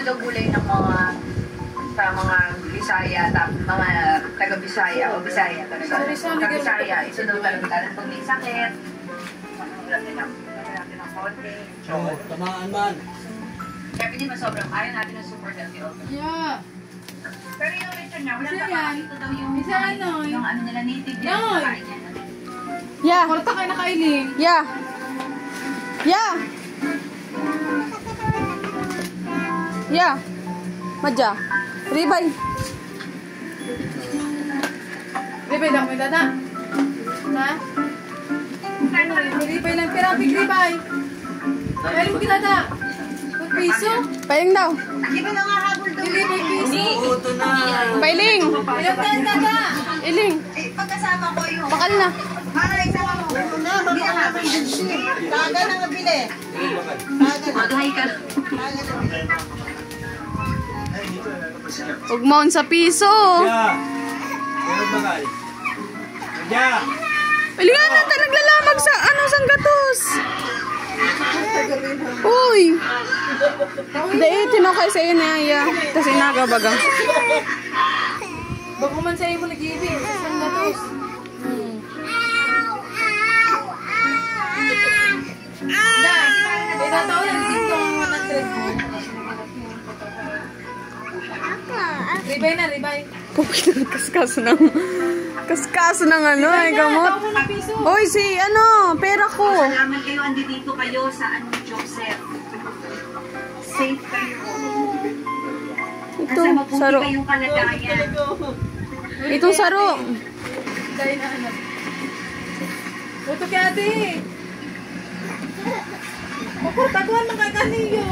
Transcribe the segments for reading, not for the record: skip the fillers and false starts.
daw gulay ng mga sa mga Bisaya, mga taga-Bisaya o Bisaya talaga. Taga-Bisaya, ito daw talaga pag may sakit. Natin ng konti. Tamaan man. Kaya hindi ba sobrang ayaw natin ng super healthy also. Yeah. Pero yung lechon niya, wala Isa na yan. ito daw yung Yung ano nila native yan. kain yan. Yeah. Korta kayo nakailing. Yeah. Yeah. Yeah. Madja. Ribay. Ribay lang may dada. Ha? Ribay lang. Pirapig ribay. Meron mo dada. Piso? Pailing daw. Di ba nangahabol daw? Ribay piso. Ito na. Pailing. Ilang tayo dada. Iling. Eh, pagkasama ko yung... Bakal na. Para isama mo. Hindi na habol. Taga na nga bili. Maghay ka. Ugmaon sa piso. Yeah. Meron bakal. Yeah. Pilingan na tayo naglalamag sa sang gatos. Uy. Dahil tinokay sa iyo na iya. Tapos inagabaga. Bako man sa iyo mo nag-ibig. Isang gatos. Dahil natao na dito ang 100 mo. Ribay na, ribay. Pupunta kaskaso ng ano ay gamot. Tao mo ng piso. Hoy si ano, pera ko. Salamat kayo, andito kayo sa Joseph. Safe kayo. Ito, Nasa mabuti saro. kayong kalagayan. Itong saro. Dahil na anak. Puto kaya ate. Taguan ng kakaniyo.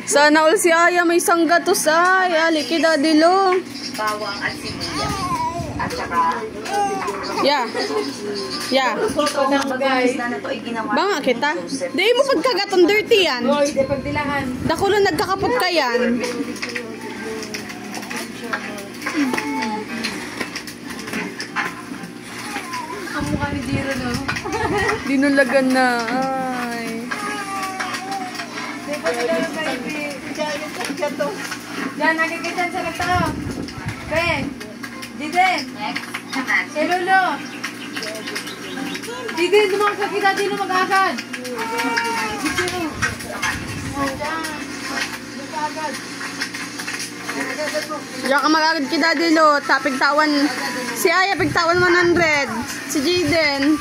Sana all si Aya may isang gatos ay. Aliki dadilo. Bawang at sibuyas. At saka, Yeah. Yeah. Ito lang guys. na to ay ginawa Banga kita. Di mo pagkagatong dirty yan. Hoy, di pagdilahan. Dakulo nagkakapot ka yan. Ang mukha ni Jiro, no? Dinulagan na. Ay. Di pagdilahan, baby. Diyan, nagigitan sa nagtao. Ben. Diden. next naman. Kay Lolo. Diden, lumang ka kita. Dino mag-agad. Dino. Oh, diyan. Mag-agad. Diyan ka mag-agad kita dilo. Tapig tawan. Si Aya pigtawan 100. Si Jaden.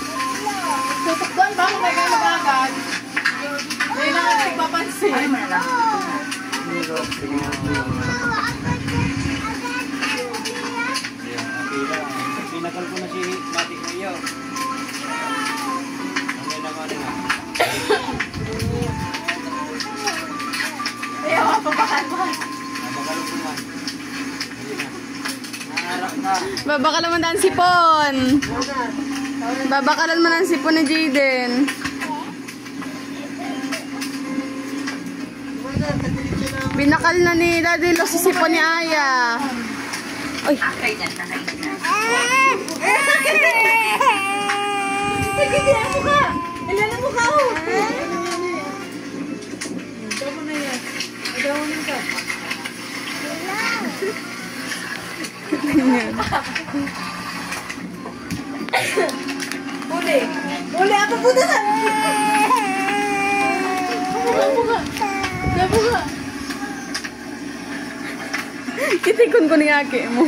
Tutukban ba kung may kayo mag-agad? May nakakagpapansin. Ay, malala. Pinakal ko na si Mati Mayo. Ano naman na? Ayaw, papakan mo. Napakalo ko man. Naharap na. Babakalan mo na ang sipon. Babakalan mo na ang sipon ni Jaden. Binakal na ni Daddy Lo sa sipon ni Aya. Ay. Akay na, nakay na. Sige, ang mukha. Ilan ang mukha ko? Tama na yan. Agawanin ka. Uli. Uli, ako po na. Ang mukha. Ang mukha. Kitikon ko ni ake mo.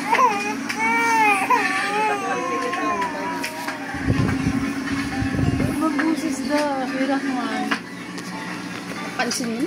Mabusis da. Hirak man. Pansin mo?